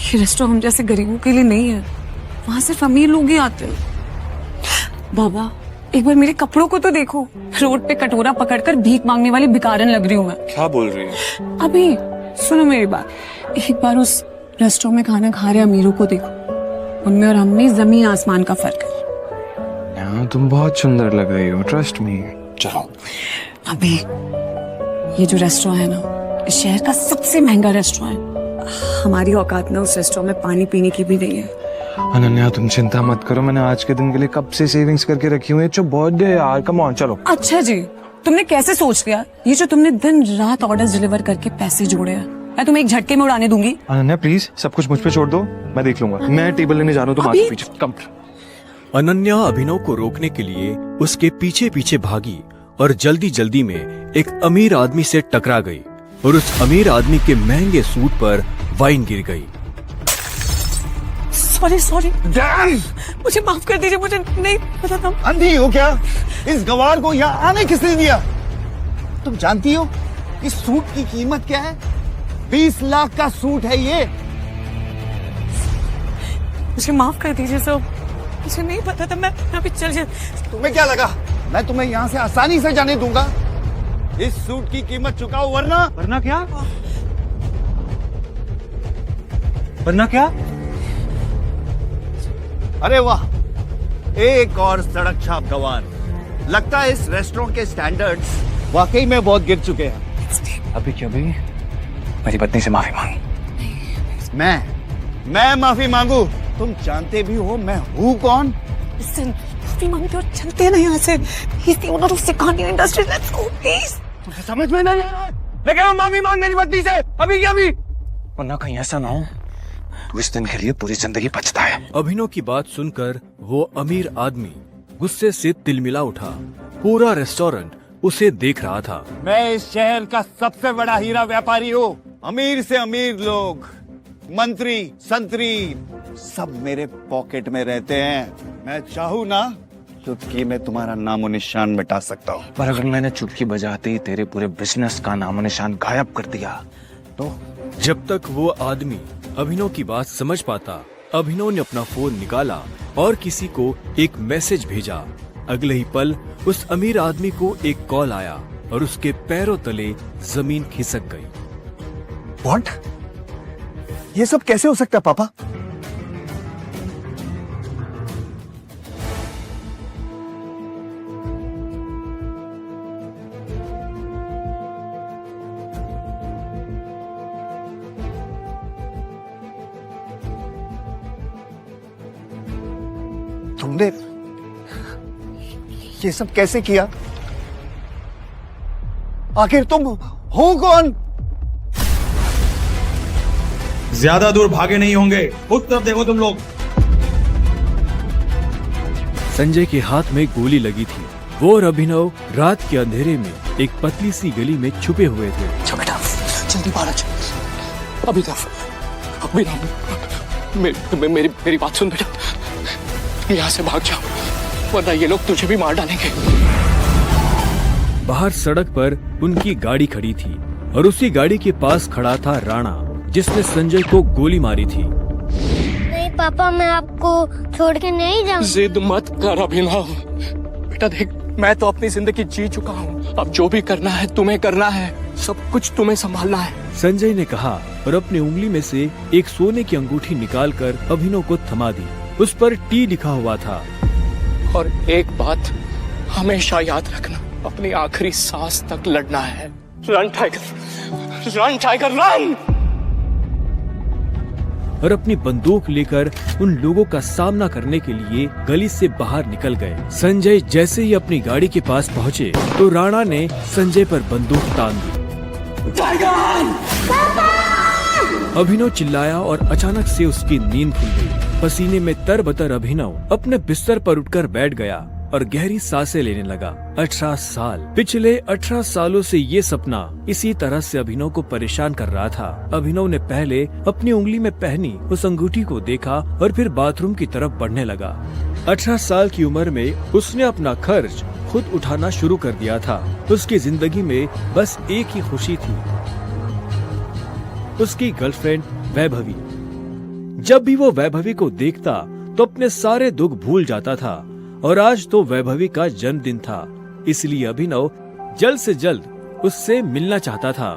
ये रेस्टोरेंट हम जैसे गरीबों के लिए नहीं है, वहाँ सिर्फ अमीर लोग ही आते हैं। बाबा एक बार मेरे कपड़ों को तो देखो, रोड पे कटोरा पकड़कर भीख मांगने वाली भिखारन लग रही हूँ मैं। क्या बोल रही है? अभी सुनो मेरी बात, एक बार उस रेस्टोरेंट में खाना खा रहे अमीरों को देखो, उनमें और हम में जमीन आसमान का फर्क है। यार तुम बहुत सुंदर लग रही हो, ट्रस्ट मी। चलो। अभी ये जो रेस्टोरेंट है ना, इस शहर का सबसे महंगा रेस्टोरेंट है। हमारी औकात ना उस रेस्टोरेंट में पानी पीने की भी नहीं है। अनन्या तुम चिंता मत करो, मैंने आज के दिन के लिए कब से सेविंग्स करके रखी हुई है। जो बर्थडे है यार, कम ऑन चलो। अच्छा जी, तुमने कैसे सोच लिया? ये जो तुमने दिन रात ऑर्डर्स डिलीवर करके पैसे जोड़े हैं, मैं तुम्हें एक झटके में उड़ाने दूंगी। अनन्या प्लीज सब कुछ मुझ पे छोड़ दो, मैं देख लूंगा। मैं टेबल लेने जा रहा हूँ, तुम आगे पीछे कम। अनन्या अभिनव को रोकने के लिए उसके पीछे पीछे भागी और जल्दी जल्दी में एक अमीर आदमी से टकरा गई और उस अमीर आदमी के महंगे सूट पर वाइन गिर गई। सॉरी मुझे माफ कर दीजिए, मुझे नहीं पता था। अंधी हो क्या? इस गवार को यहाँ आने किसने दिया? तुम जानती हो इस सूट की कीमत क्या है? 20 लाख का सूट है ये। मुझे माफ कर दीजिए सर, मुझे नहीं पता था। मैं अभी चल जा। तुम्हें क्या लगा मैं तुम्हें यहाँ से आसानी से जाने दूंगा? इस सूट की कीमत चुकाओ वरना क्या? वरना क्या? अरे वाह, एक और सड़क छाप गवार। लगता है इस रेस्टोरेंट के स्टैंडर्ड्स वाकई में बहुत गिर चुके हैं। अभी क्या भी मेरी पत्नी से माफी मांग। मैं माफी मांगू? तुम जानते भी हो मैं हूँ कौन? माफी मांगते और चलते हैं ना यहाँ से। He's the owner of Sikandi Industries. Let's go, please. तुम्हें समझ में नहीं आ रहा है? लेकिन माफी मांग मेरी पत्नी से अभी क्या भी। वरना कहीं ऐसा ना हो तू इस दिन के लिए पूरी जिंदगी बचता है। अभिनव की बात सुनकर वो अमीर आदमी गुस्से से तिलमिला उठा। पूरा रेस्टोरेंट उसे देख रहा था। मैं इस शहर का सबसे बड़ा हीरा व्यापारी हूँ। अमीर से अमीर लोग, मंत्री, संतरी सब मेरे पॉकेट में रहते हैं। मैं चाहूँ ना चुटकी में तुम्हारा नामो निशान मिटा सकता हूँ। पर अगर मैंने चुटकी बजाते ही तेरे पूरे बिजनेस का नामो निशान गायब कर दिया तो? जब तक वो आदमी अभिनव की बात समझ पाता, अभिनव ने अपना फोन निकाला और किसी को एक मैसेज भेजा। अगले ही पल उस अमीर आदमी को एक कॉल आया और उसके पैरों तले जमीन खिसक गई। व्हाट? ये सब कैसे हो सकता है पापा? तुमने ये सब कैसे किया? आखिर तुम हो कौन? ज्यादा दूर भागे नहीं होंगे, उस तरफ देखो तुम लोग। संजय के हाथ में गोली लगी थी। वो और अभिनव रात के अंधेरे में एक पतली सी गली में छुपे हुए थे। अच्छा बेटा जल्दी बाहर आ जा। अभी मेरी बात सुन बेटा, यहाँ से भाग जाओ वरना ये लोग तुझे भी मार डालेंगे। बाहर सड़क पर उनकी गाड़ी खड़ी थी और उसी गाड़ी के पास खड़ा था राणा, जिसने संजय को गोली मारी थी। नहीं पापा, मैं आपको छोड़ के नहीं जाऊंगा। जिद मत कर अभिनव। बेटा देख, मैं तो अपनी जिंदगी जी चुका हूँ। अब जो भी करना है तुम्हें करना है, सब कुछ तुम्हें संभालना है। संजय ने कहा और अपनी उंगली में से एक सोने की अंगूठी निकालकर अभिनव को थमा दी। उस पर टी लिखा हुआ था। और एक बात हमेशा याद रखना, अपनी आखिरी सांस तक लड़ना है। Run tiger, run tiger run. और अपनी बंदूक लेकर उन लोगों का सामना करने के लिए गली से बाहर निकल गए। संजय जैसे ही अपनी गाड़ी के पास पहुँचे तो राणा ने संजय पर बंदूक तान दी। अभिनव चिल्लाया और अचानक से उसकी नींद खुल गई। पसीने में तरबतर अभिनव अपने बिस्तर पर उठकर बैठ गया और गहरी सांसें लेने लगा। 18 साल, पिछले 18 सालों से ये सपना इसी तरह से अभिनव को परेशान कर रहा था। अभिनव ने पहले अपनी उंगली में पहनी उस अंगूठी को देखा और फिर बाथरूम की तरफ बढ़ने लगा। 18 साल की उम्र में उसने अपना खर्च खुद उठाना शुरू कर दिया था। उसकी जिंदगी में बस एक ही खुशी थी, उसकी गर्लफ्रेंड वैभवी। जब भी वो वैभवी को देखता तो अपने सारे दुख भूल जाता था और आज तो वैभवी का जन्मदिन था, इसलिए अभिनव जल्द से जल्द उससे मिलना चाहता था।